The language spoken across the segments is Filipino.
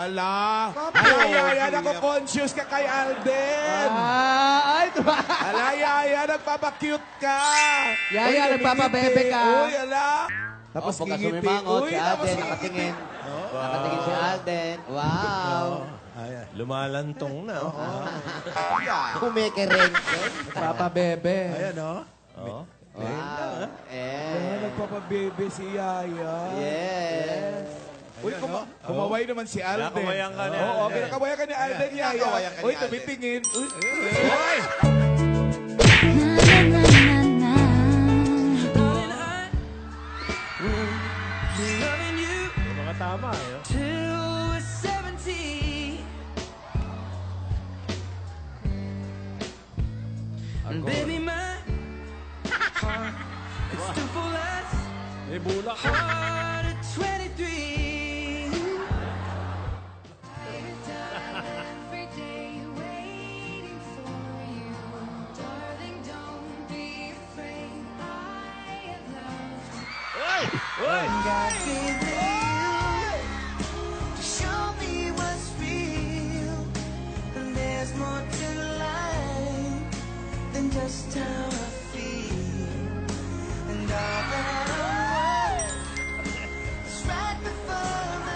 Ala, Yaya, nako-conscious ka kay Alden. Ay, Ala, Yaya, nagpapakute ka. Yaya, nagpapabebe ka. Uy, ala. Tapos Tapos pagka ngingiti. sumimangot, Uy, si tapos Alden ngingiti. nakatingin. Nakatingin si Alden. Wow! Lumalantong na. Kumikiring. Nagpapabebe. Ayan, no? Oh. Wow! Ah, nagpapabebe si Yaya. Yes! Uy, kumaway naman si Alden. Kinakawayan ka na. Oo, kinakawayan ka ni Alden, Yaya. Kinakawayan ka ni Uy, Alden. tumitingin. Uy, Mga tama, eh. Baby, my heart is still full as May bulak. heart at 23. Every day waiting for you, darling. Don't be afraid. I have loved God gave you to show me what's real, and there's more to life than just how I feel, and all that I want is right before my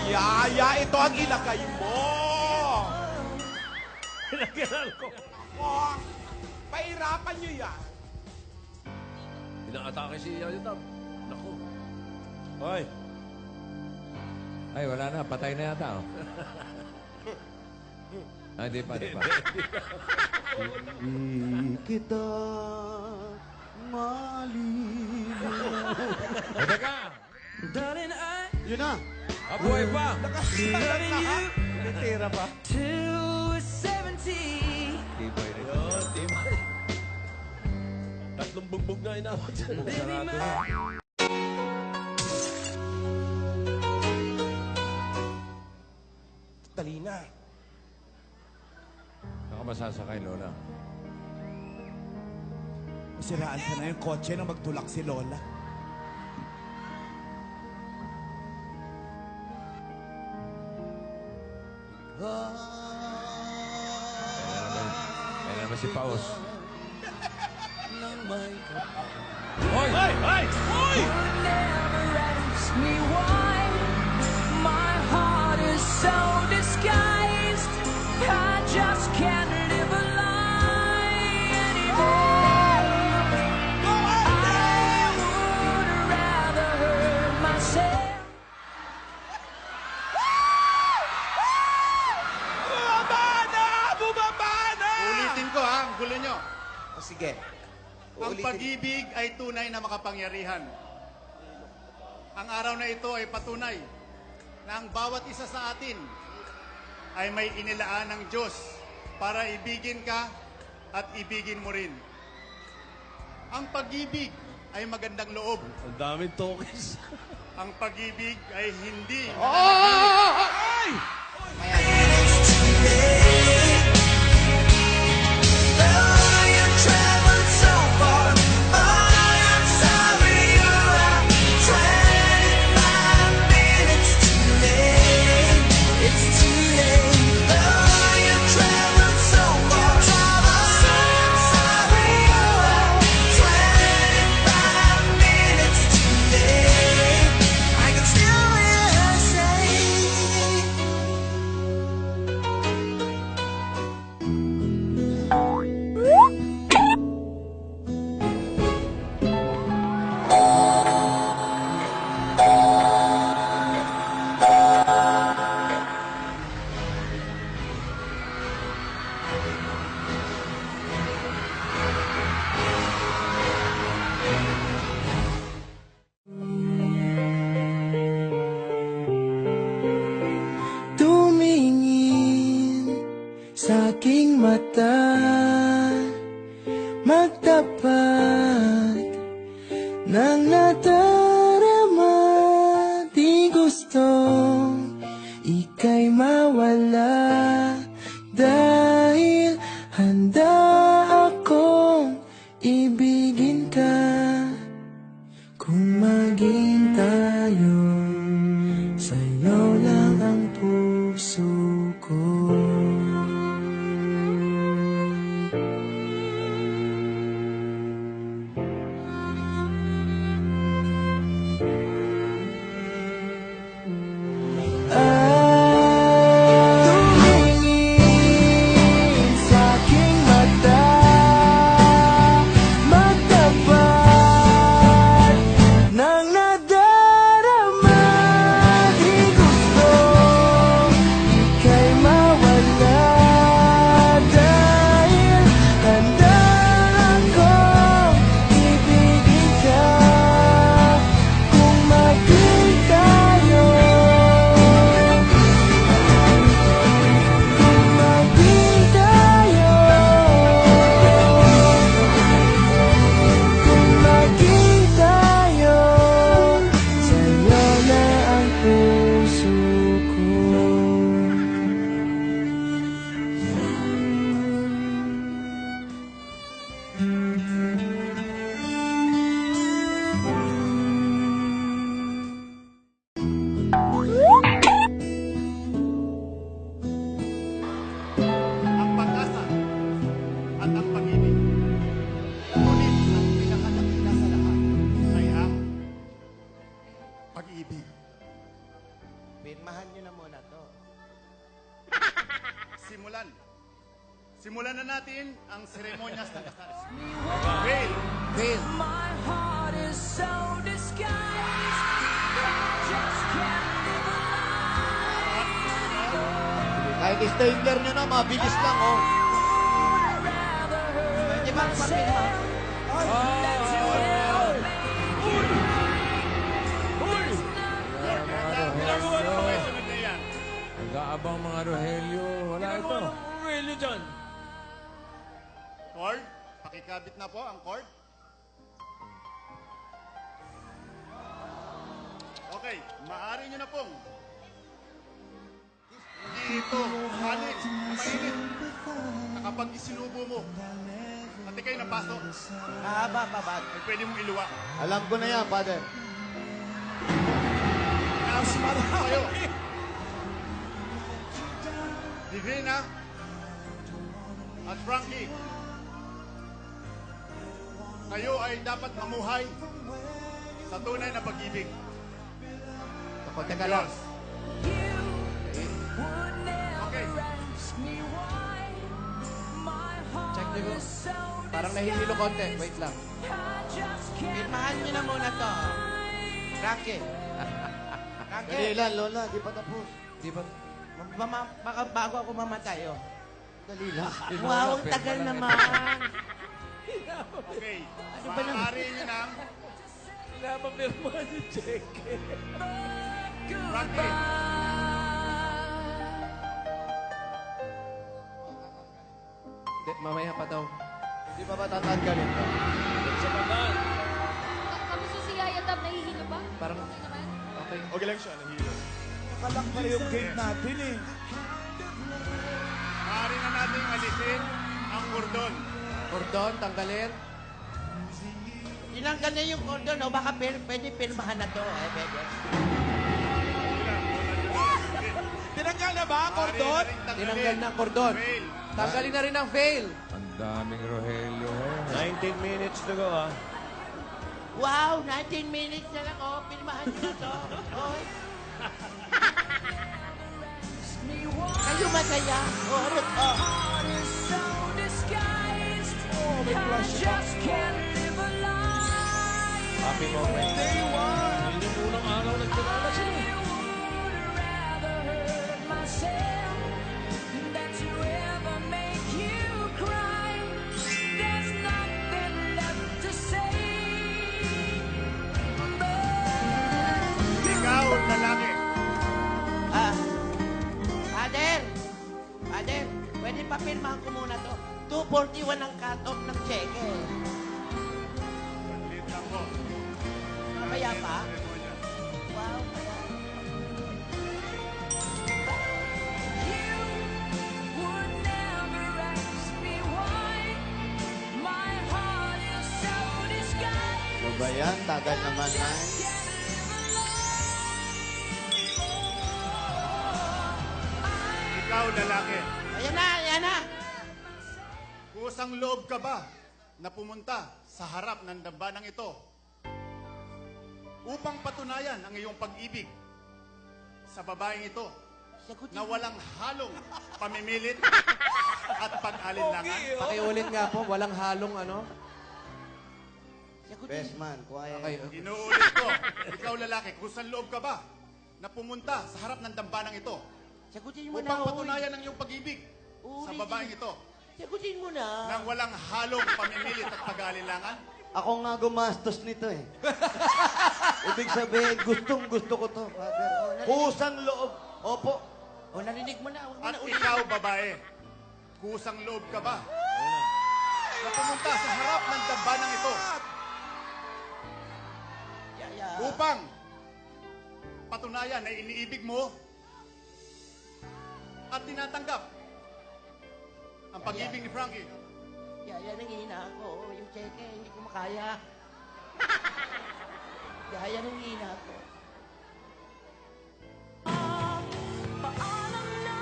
eyes. Yaya, ito ang ilagay mo. Pinagkiral ko. Oh, pahirapan niyo yan. Inaatake si Yayotab. Naku. Hoy. Ay, wala na. Patay na yata. Oh. Ay, di pa, di pa. Di kita malilimutan. Ay, teka! Darling, I Yun na! Abuhay pa! loving you Tira pa. till we're 70. Tibay rin. Tatlong bugbog na inawat dyan. Baby, my Dali na. Ako masasakay, Lola. Masiraan ka na yung kotse nang magtulak si Lola. Kaya naman si Paus. Hoy! Hoy! Hoy! Hoy! never ask me why. My heart is so disguised. I just can't live a lie anymore. I would rather hurt myself. Bumaba na! Bumaba na! Ulitin ko ha, ang gulo nyo. O sige. Ang pag-ibig ay tunay na makapangyarihan. Ang araw na ito ay patunay na ang bawat isa sa atin ay may inilaan ng Diyos para ibigin ka at ibigin mo rin. Ang pag-ibig ay magandang loob. Ang daming tokens. Ang pag-ibig ay hindi Ay! Tumingin sa aking mata, magtapat ng nadarama. Di gustong ika'y mawala, dahil handa akong ibigin ka. Kung maging tayo, sa'yo lang ang puso. simulan. Simulan na natin ang seremonyas ng kasal. Fail! Fail. My heart is so disguised. I just can't live a lie. Kahit stapler nyo na, mabilis lang, oh. Rather hurt Pwede ba papirma? Ginagawa ng mga sunod na yan. Nag-aabang mga Rogelio. Wala ito. Rogelio dyan. Cord, pakikabit na po ang cord. Okay, maaari nyo na pong. Hindi ito, halit, mainit. Na kapag isinubo mo, pati kayo napasok, Mahaba pa ba? ay pwede mong iluwa. Alam ko na yan, Father. Nakasmarap kayo. Divina at Frankie, kayo ay dapat mamuhay sa tunay na pag-ibig. Ako, teka lang. would never Okay. ask me why. My heart Check nyo. is so Parang nahihilo konti. Wait lang. I just can't Pirmahan nyo na muna to. Frankie. Dali lang, Lola. Di pa tapos. Di pa... Baka bago ako mamatay, oh. Dali lang. Wow, ang tagal naman. Okay, ba nang- maaari nyo nang Pinapapirma si Jeke. Frankie. Mamaya pa daw. Di ba ba tatanggalin ka? Sa bataan. Kamusta si Yaya Dab? Nahihilo ba? Parang... Okay naman? Okay. Okay lang siya, nahihilo. Nakalak pala yung gate natin eh. Maaari na nating alisin ang kordon. Cordon, tanggalin. Tinanggal na yung cordon, oh. Baka pwede pirmahan na to, eh. Pwede. Tinanggal na ba, Cordon? Tinanggal na ang cordon. Fail. Tanggalin na rin ang fail. Ang daming Rogelio. 19 minutes to go, ah. Wow, 19 minutes na lang, oh. Pirmahan nyo na to. Oy. Kayo masaya. Oh, Ruth, oh. heart is so disguised. I just can't live a lie. Happy moment. Day 1. Yun yung unang araw nagkilala sila. I would rather hurt myself than to ever make you cry. There's nothing left to say. Ikaw, lalaki. Ah. Father! Father, pwede pa pirmahan ko muna to. 241 ang cut-off ng cheque. Saglit lang po. Mamaya pa? Seremonya. Wow, kaya. You would never ask me why. My heart is so disguised. Ano ba yan? Tagal naman na. Ikaw, lalaki. Ayan na, ayan na. Kusang loob ka ba na pumunta sa harap ng dambanang ito upang patunayan ang iyong pag-ibig sa babaeng ito na walang halong pamimilit at pag-alinlangan? Pakiulit nga po, walang halong ano. Best man, quiet. Okay. Inuulit ko, ikaw lalaki, kusang loob ka ba na pumunta sa harap ng dambanang ito Sagutin mo na, upang oy. patunayan ang iyong pag-ibig sa babaeng ito Sagutin mo na. nang walang halong pamimilit at pag-alinlangan? Ako nga gumastos nito eh. Ibig sabihin, gustong-gusto ko to, Father. Kusang loob. Opo. O, narinig mo na. Huwag mo At na ulit. ikaw, babae, kusang loob ka ba na pumunta sa harap ng dambanang ito Yaya. upang patunayan na iniibig mo at tinatanggap ang pag-ibig ni Frankie? Yaya, nangihina ako. Yung cheque, hindi ko makaya. Yaya, nangihina ako. Paalam na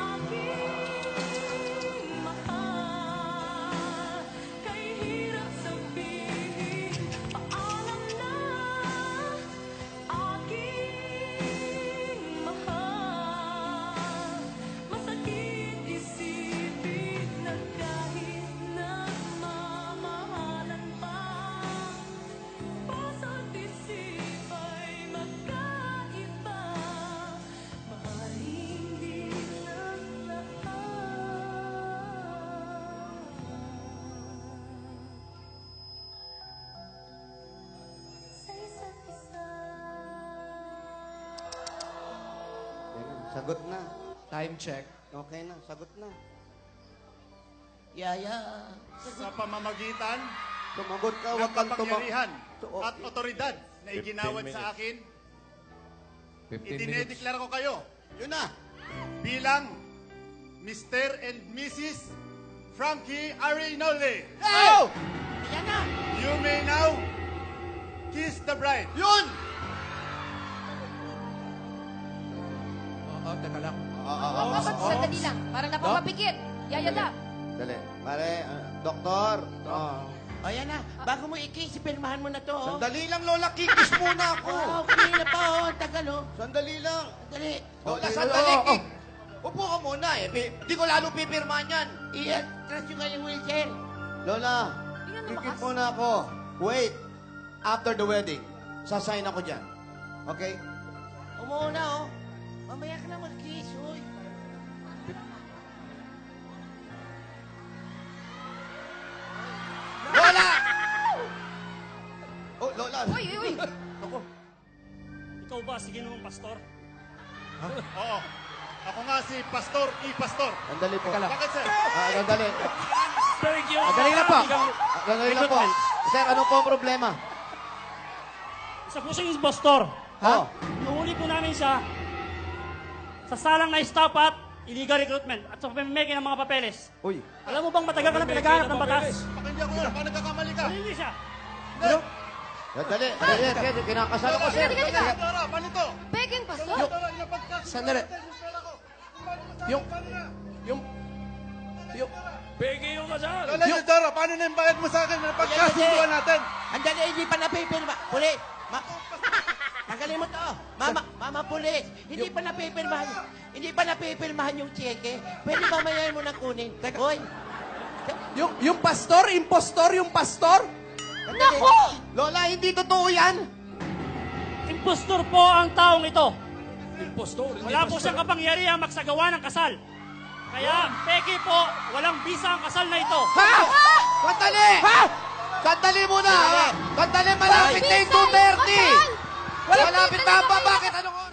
aking mahal. Kay hirap sabihin. Paalam na aking mahal. Sagot na. Time check. Okay na, sagot na. Yaya. Sa pamamagitan Sumagot ka, ng huwag kang kapangyarihan So, at otoridad na 15 iginawad minutes. sa akin, 15 minutes. idinedeklara ko kayo Yun na. bilang Mr. and Mrs. Frankie Arinole. Oh! Yan na. You may now kiss the bride. Yun! Oo, teka lang. Sandali lang. Parang napapapikit. Yayadap. Dali. Pare, doktor. O yan na. Bago mo i-kiss, pirmahan mo na to. Oh. Sandali lang, Lola. Kikis muna ako. Okay na pa, oh. Tagal, oh. Sandali lang. Dali. Lola, Okay. sandali. Oo, oo. Upo ka muna eh. Di ko lalo pipirmahan yan. Iyan, trust yung kanyang wheelchair. Lola, Tingnan mo, kikis bakas. muna ako. Wait. After the wedding, sasign ako dyan. Okay? Umuuna, oh. Mamaya ka na mag-kiss, uy. Lola! Oh, Lola. Uy, uy, uy. Ikaw ba, sige naman, pastor? Oo. Ako nga si Pastor E. Pastor. Sandali po. Bakit, sir? Sandali. Thank you. Sandali lang po. Sandali lang po. Sir, ano po ang problema? Isa po siya yung pastor. Ha? Nuhuli po namin siya sa salang na stop at illegal recruitment at sa pamimigay ng mga papeles. Uy. Alam mo bang matagal ka na pinaghahanap ng batas? Baka hindi ako yun. Baka nagkakamali ka. Hindi siya. Sandali. Sandali. Kinakasal ko, sir. Teka. Dora, paano to? Peking pastor. Dora, inapagkas. Sandali. Yung... Peke yung kasal. Lola, yung Dora, paano na yung bayad mo sa akin? Napagkasunduan natin. Andali, hindi pa napipirma. Pulis! Tagalin mo to. Mama pulis. Hindi pa napipirmahan. Hindi pa napipirmahan yung cheque. Pwede ba mayayin mo na kunin? Hoy! Yung pastor, impostor, yung pastor. Nako! Lola, hindi totoo yan. Impostor po ang taong ito. Impostor. Wala po siyang kapangyarihan magsagawa ng kasal. Kaya, peki po, walang bisa ang kasal na ito. Ha? Sandali! Ha? Sandali muna! Sandali, malapit na yung 2:30! Malapit na ba? Bakit? Anong